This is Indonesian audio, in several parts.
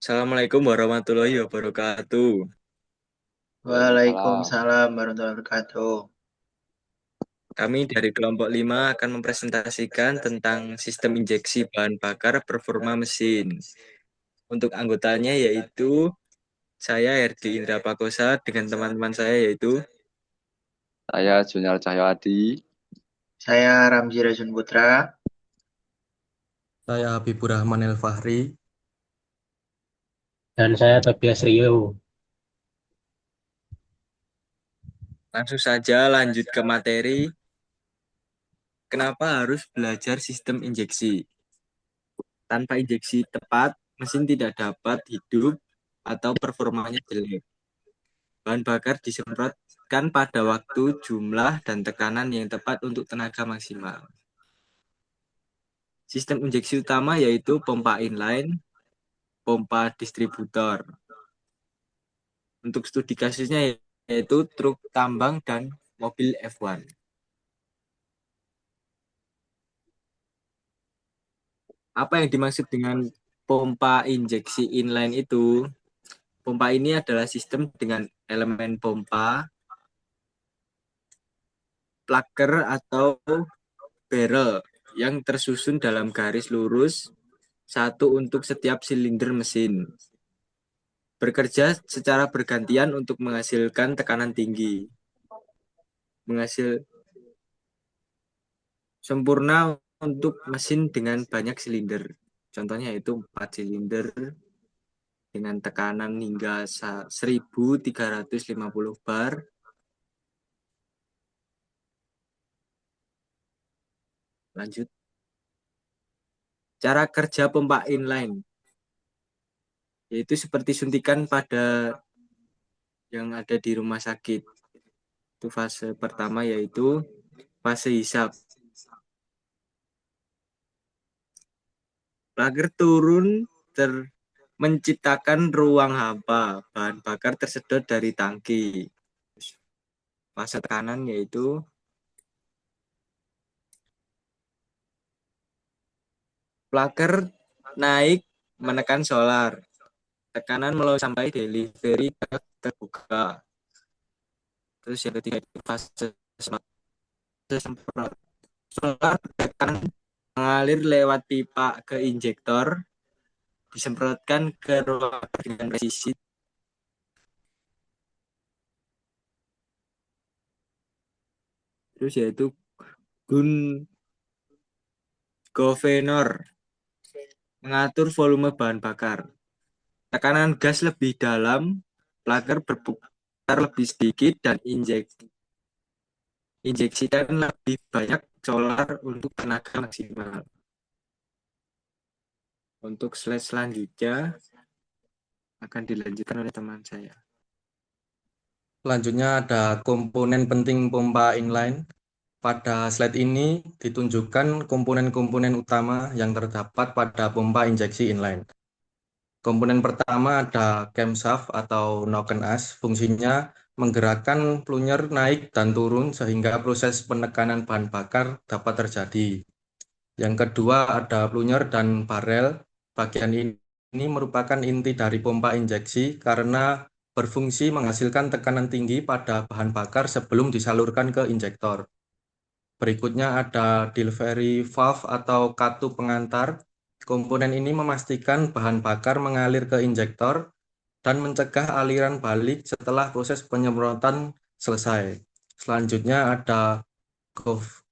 Assalamualaikum warahmatullahi wabarakatuh. Waalaikumsalam Salam. warahmatullahi wabarakatuh. Kami dari kelompok 5 akan mempresentasikan tentang sistem injeksi bahan bakar performa mesin. Untuk anggotanya yaitu saya Herdi Indra Pakosa dengan teman-teman saya yaitu Saya Junior Cahyadi. Saya Ramzi Razun Putra. Saya Habibur Rahman El Fahri. Dan saya Tobias Rio. langsung saja lanjut ke materi. Kenapa harus belajar sistem injeksi? Tanpa injeksi tepat, mesin tidak dapat hidup atau performanya jelek. Bahan bakar disemprotkan pada waktu, jumlah, dan tekanan yang tepat untuk tenaga maksimal. Sistem injeksi utama yaitu pompa inline, pompa distributor. Untuk studi kasusnya yaitu truk tambang dan mobil F1. Apa yang dimaksud dengan pompa injeksi inline itu? Pompa ini adalah sistem dengan elemen pompa, plugger atau barrel yang tersusun dalam garis lurus, satu untuk setiap silinder mesin. Bekerja secara bergantian untuk menghasilkan tekanan tinggi. Menghasil sempurna untuk mesin dengan banyak silinder. Contohnya itu 4 silinder dengan tekanan hingga 1350 bar. Lanjut. Cara kerja pompa inline yaitu seperti suntikan pada yang ada di rumah sakit. Itu fase pertama yaitu fase hisap. Lager turun menciptakan ruang hampa. Bahan bakar tersedot dari tangki. Fase tekanan yaitu plugger naik menekan solar. Tekanan melalui sampai delivery terbuka. Terus yang ketiga itu fase semprot. Solar tekanan mengalir lewat pipa ke injektor, disemprotkan ke ruang dengan presisi. Terus yaitu gun governor mengatur volume bahan bakar. Tekanan gas lebih dalam, plugger berputar lebih sedikit dan injeksikan lebih banyak solar untuk tenaga maksimal. Untuk slide selanjutnya akan dilanjutkan oleh teman saya. Selanjutnya ada komponen penting pompa inline. Pada slide ini ditunjukkan komponen-komponen utama yang terdapat pada pompa injeksi inline. Komponen pertama ada camshaft atau noken as. Fungsinya menggerakkan plunger naik dan turun sehingga proses penekanan bahan bakar dapat terjadi. Yang kedua ada plunger dan barrel. Bagian ini merupakan inti dari pompa injeksi karena berfungsi menghasilkan tekanan tinggi pada bahan bakar sebelum disalurkan ke injektor. Berikutnya ada delivery valve atau katup pengantar. Komponen ini memastikan bahan bakar mengalir ke injektor dan mencegah aliran balik setelah proses penyemprotan selesai. Selanjutnya ada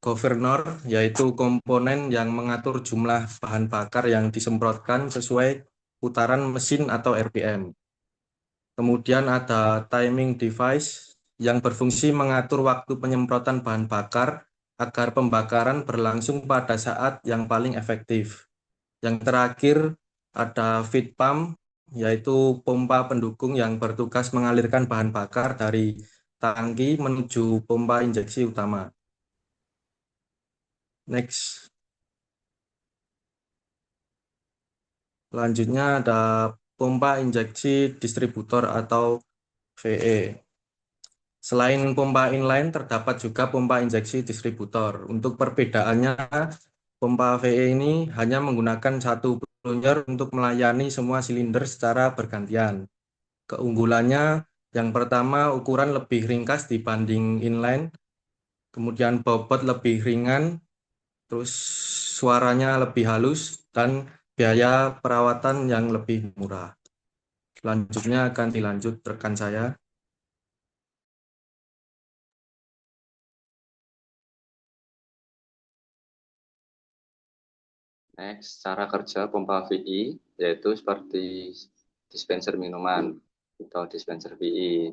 governor, yaitu komponen yang mengatur jumlah bahan bakar yang disemprotkan sesuai putaran mesin atau RPM. Kemudian ada timing device yang berfungsi mengatur waktu penyemprotan bahan bakar agar pembakaran berlangsung pada saat yang paling efektif. Yang terakhir ada feed pump, yaitu pompa pendukung yang bertugas mengalirkan bahan bakar dari tangki menuju pompa injeksi utama. Next. Selanjutnya ada pompa injeksi distributor atau VE. Selain pompa inline, terdapat juga pompa injeksi distributor. Untuk perbedaannya, pompa VE ini hanya menggunakan satu plunger untuk melayani semua silinder secara bergantian. Keunggulannya yang pertama ukuran lebih ringkas dibanding inline, kemudian bobot lebih ringan, terus suaranya lebih halus, dan biaya perawatan yang lebih murah. Selanjutnya akan dilanjut rekan saya. Next, cara kerja pompa VI yaitu seperti dispenser minuman atau dispenser VI.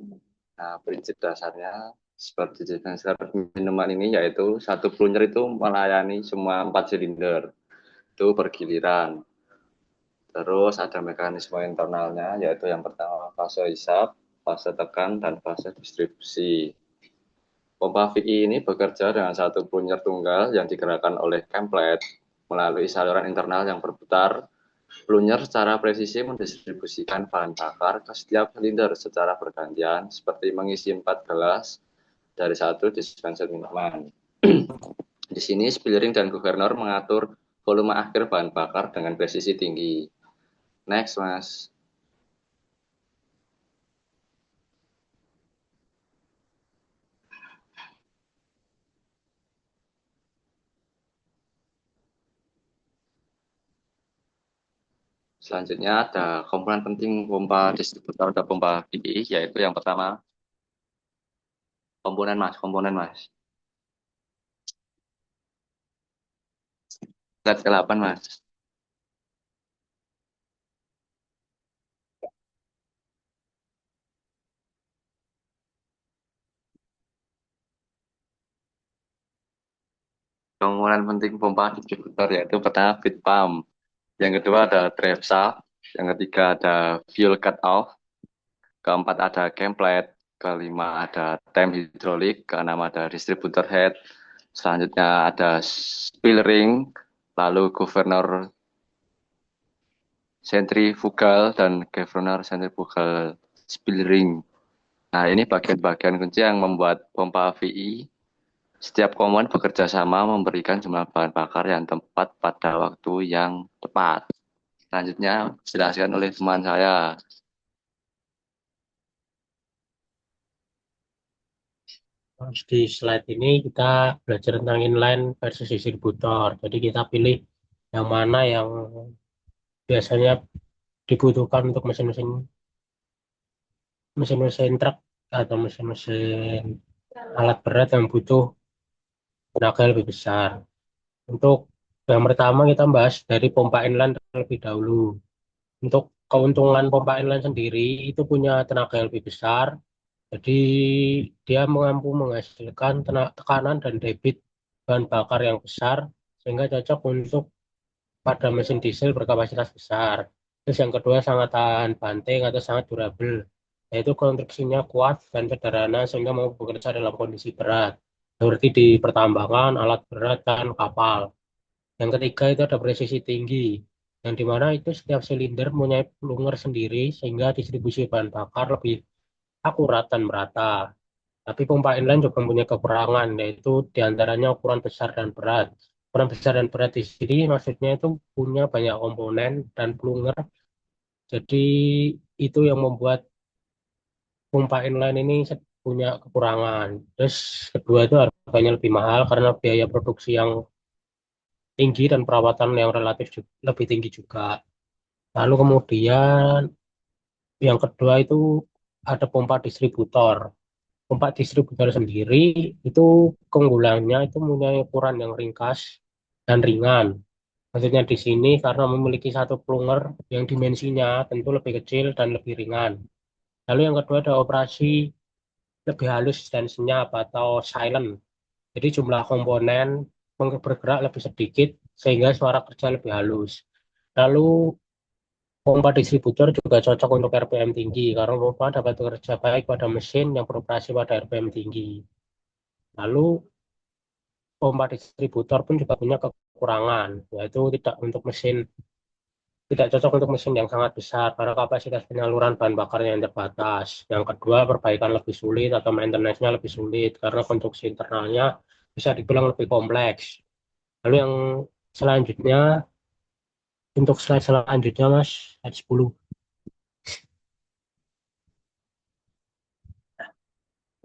Nah, prinsip dasarnya seperti dispenser minuman ini yaitu satu plunger itu melayani semua 4 silinder itu bergiliran. Terus ada mekanisme internalnya yaitu yang pertama fase hisap, fase tekan, dan fase distribusi. Pompa VI ini bekerja dengan satu plunger tunggal yang digerakkan oleh template melalui saluran internal yang berputar. Plunger secara presisi mendistribusikan bahan bakar ke setiap silinder secara bergantian seperti mengisi 4 gelas dari satu dispenser minuman. Di sini spillering dan governor mengatur volume akhir bahan bakar dengan presisi tinggi. Next, Mas. Selanjutnya ada komponen penting pompa distributor atau pompa VI, yaitu yang pertama komponen Mas. Slide ke-8 Mas. Komponen penting pompa distributor yaitu pertama feed pump, yang kedua ada drive shaft, yang ketiga ada fuel cut off, keempat ada cam plate, kelima ada tem hidrolik, keenam ada distributor head, selanjutnya ada spill ring, lalu governor centrifugal dan governor centrifugal spill ring. Nah, ini bagian-bagian kunci yang membuat pompa VI setiap komponen bekerja sama memberikan jumlah bahan bakar yang tepat pada waktu yang tepat. Selanjutnya dijelaskan oleh teman saya. Di slide ini kita belajar tentang inline versus distributor. Jadi kita pilih yang mana yang biasanya dibutuhkan untuk mesin-mesin truk atau mesin-mesin alat berat yang butuh tenaga lebih besar. Untuk yang pertama kita bahas dari pompa inline terlebih dahulu. Untuk keuntungan pompa inline sendiri itu punya tenaga yang lebih besar. Jadi dia mampu menghasilkan tekanan dan debit bahan bakar yang besar sehingga cocok untuk pada mesin diesel berkapasitas besar. Terus yang kedua sangat tahan banting atau sangat durable, yaitu konstruksinya kuat dan sederhana sehingga mau bekerja dalam kondisi berat, seperti di pertambangan, alat berat, dan kapal. Yang ketiga itu ada presisi tinggi, yang dimana itu setiap silinder punya plunger sendiri sehingga distribusi bahan bakar lebih akurat dan merata. Tapi pompa inline juga mempunyai kekurangan, yaitu diantaranya ukuran besar dan berat. Ukuran besar dan berat di sini maksudnya itu punya banyak komponen dan plunger. Jadi itu yang membuat pompa inline ini punya kekurangan. Terus kedua itu harganya lebih mahal karena biaya produksi yang tinggi dan perawatan yang relatif lebih tinggi juga. Lalu kemudian yang kedua itu ada pompa distributor. Pompa distributor sendiri itu keunggulannya itu punya ukuran yang ringkas dan ringan. Maksudnya di sini karena memiliki satu plunger yang dimensinya tentu lebih kecil dan lebih ringan. Lalu yang kedua ada operasi lebih halus dan senyap atau silent. Jadi jumlah komponen bergerak lebih sedikit sehingga suara kerja lebih halus. Lalu pompa distributor juga cocok untuk RPM tinggi karena pompa dapat bekerja baik pada mesin yang beroperasi pada RPM tinggi. Lalu pompa distributor pun juga punya kekurangan, yaitu tidak cocok untuk mesin yang sangat besar karena kapasitas penyaluran bahan bakarnya yang terbatas. Yang kedua, perbaikan lebih sulit atau maintenance-nya lebih sulit karena konstruksi internalnya bisa dibilang lebih kompleks. Lalu yang Selanjutnya, untuk slide selanjutnya, Mas, slide 10.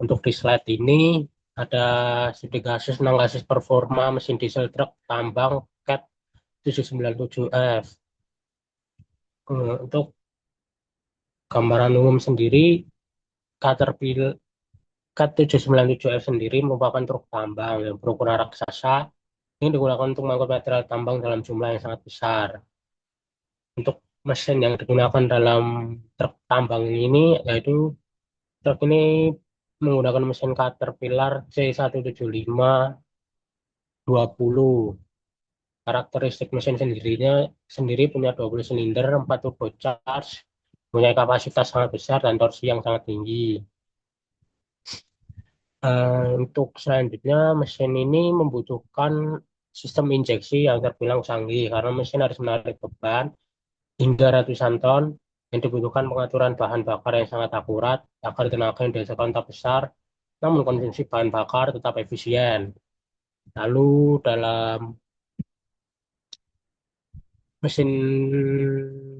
Untuk di slide ini ada studi kasus tentang kasus performa mesin diesel truk tambang CAT 797F. Untuk gambaran umum sendiri, Caterpillar CAT 797F sendiri merupakan truk tambang yang berukuran raksasa. Ini digunakan untuk mengangkut material tambang dalam jumlah yang sangat besar. Untuk mesin yang digunakan dalam truk tambang ini, yaitu truk ini menggunakan mesin Caterpillar C175-20. Karakteristik mesin sendiri punya 20 silinder, 4 turbocharged, punya kapasitas sangat besar dan torsi yang sangat tinggi. Untuk selanjutnya, mesin ini membutuhkan sistem injeksi yang terbilang canggih karena mesin harus menarik beban hingga ratusan ton yang dibutuhkan pengaturan bahan bakar yang sangat akurat agar tenaga yang dihasilkan tetap besar, namun konsumsi bahan bakar tetap efisien. Lalu dalam mesin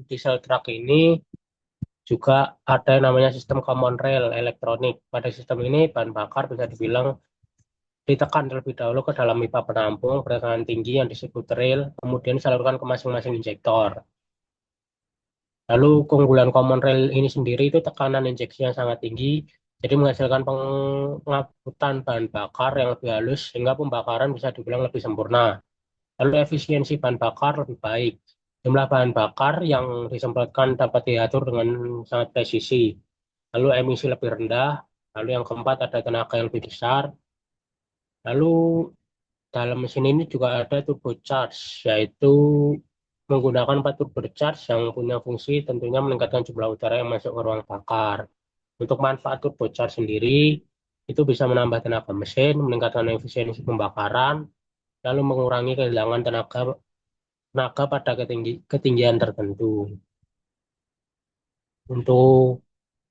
diesel truck ini juga ada yang namanya sistem common rail elektronik. Pada sistem ini bahan bakar bisa dibilang ditekan terlebih dahulu ke dalam pipa penampung bertekanan tinggi yang disebut rail, kemudian disalurkan ke masing-masing injektor. Lalu keunggulan common rail ini sendiri itu tekanan injeksi yang sangat tinggi, jadi menghasilkan pengangkutan bahan bakar yang lebih halus sehingga pembakaran bisa dibilang lebih sempurna. Lalu efisiensi bahan bakar lebih baik. Jumlah bahan bakar yang disemprotkan dapat diatur dengan sangat presisi. Lalu emisi lebih rendah. Lalu yang keempat ada tenaga yang lebih besar. Lalu dalam mesin ini juga ada turbocharge, yaitu menggunakan 4 turbocharge yang punya fungsi tentunya meningkatkan jumlah udara yang masuk ke ruang bakar. Untuk manfaat turbocharge sendiri, itu bisa menambah tenaga mesin, meningkatkan efisiensi pembakaran, lalu mengurangi kehilangan tenaga pada ketinggian tertentu. Untuk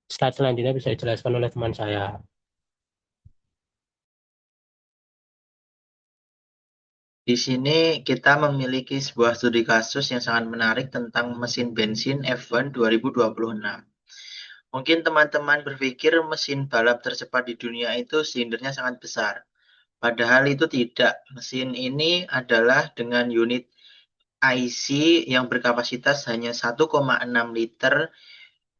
slide selanjutnya bisa dijelaskan oleh teman saya. Di sini kita memiliki sebuah studi kasus yang sangat menarik tentang mesin bensin F1 2026. Mungkin teman-teman berpikir mesin balap tercepat di dunia itu silindernya sangat besar. Padahal itu tidak. Mesin ini adalah dengan unit IC yang berkapasitas hanya 1,6 liter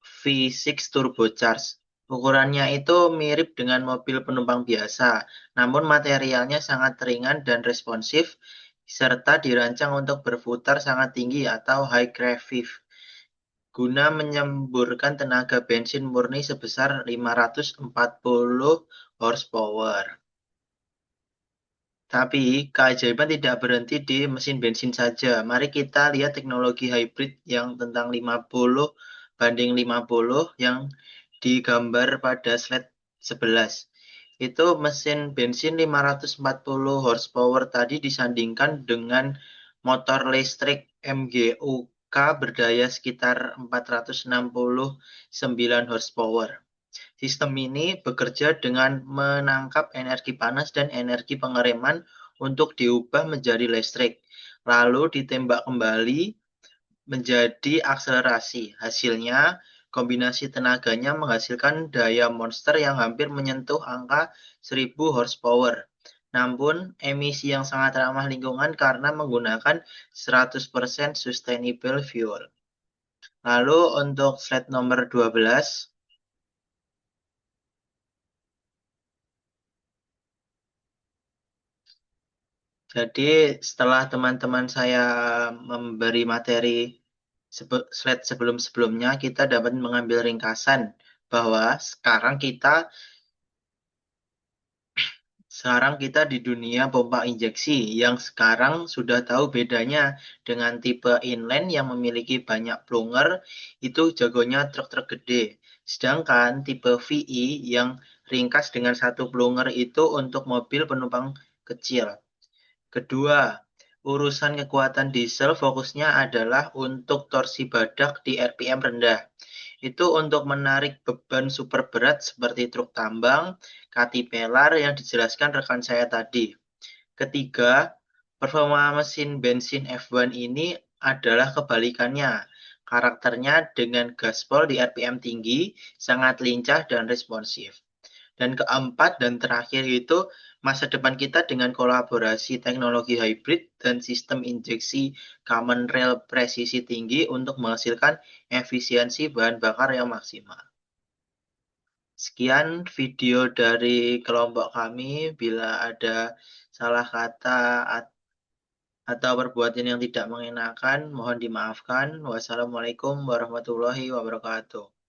V6 turbocharged. Ukurannya itu mirip dengan mobil penumpang biasa, namun materialnya sangat ringan dan responsif, serta dirancang untuk berputar sangat tinggi atau high gravity, guna menyemburkan tenaga bensin murni sebesar 540 horsepower. Tapi keajaiban tidak berhenti di mesin bensin saja. Mari kita lihat teknologi hybrid yang tentang 50/50 yang digambar pada slide 11. Itu mesin bensin 540 horsepower tadi disandingkan dengan motor listrik MGUK berdaya sekitar 469 horsepower. Sistem ini bekerja dengan menangkap energi panas dan energi pengereman untuk diubah menjadi listrik, lalu ditembak kembali menjadi akselerasi. Hasilnya, kombinasi tenaganya menghasilkan daya monster yang hampir menyentuh angka 1000 horsepower. Namun, emisi yang sangat ramah lingkungan karena menggunakan 100% sustainable fuel. Lalu untuk slide nomor 12, jadi setelah teman-teman saya memberi materi slide sebelum-sebelumnya, kita dapat mengambil ringkasan bahwa sekarang kita di dunia pompa injeksi yang sekarang sudah tahu bedanya dengan tipe inline yang memiliki banyak plunger, itu jagonya truk-truk gede. Sedangkan tipe VE yang ringkas dengan satu plunger itu untuk mobil penumpang kecil. Kedua, urusan kekuatan diesel fokusnya adalah untuk torsi badak di RPM rendah. Itu untuk menarik beban super berat seperti truk tambang, Caterpillar yang dijelaskan rekan saya tadi. Ketiga, Performa mesin bensin F1 ini adalah kebalikannya. Karakternya dengan gaspol di RPM tinggi, sangat lincah dan responsif. Dan keempat dan terakhir itu masa depan kita dengan kolaborasi teknologi hybrid dan sistem injeksi common rail presisi tinggi untuk menghasilkan efisiensi bahan bakar yang maksimal. Sekian video dari kelompok kami. Bila ada salah kata atau perbuatan yang tidak mengenakan, mohon dimaafkan. Wassalamualaikum warahmatullahi wabarakatuh.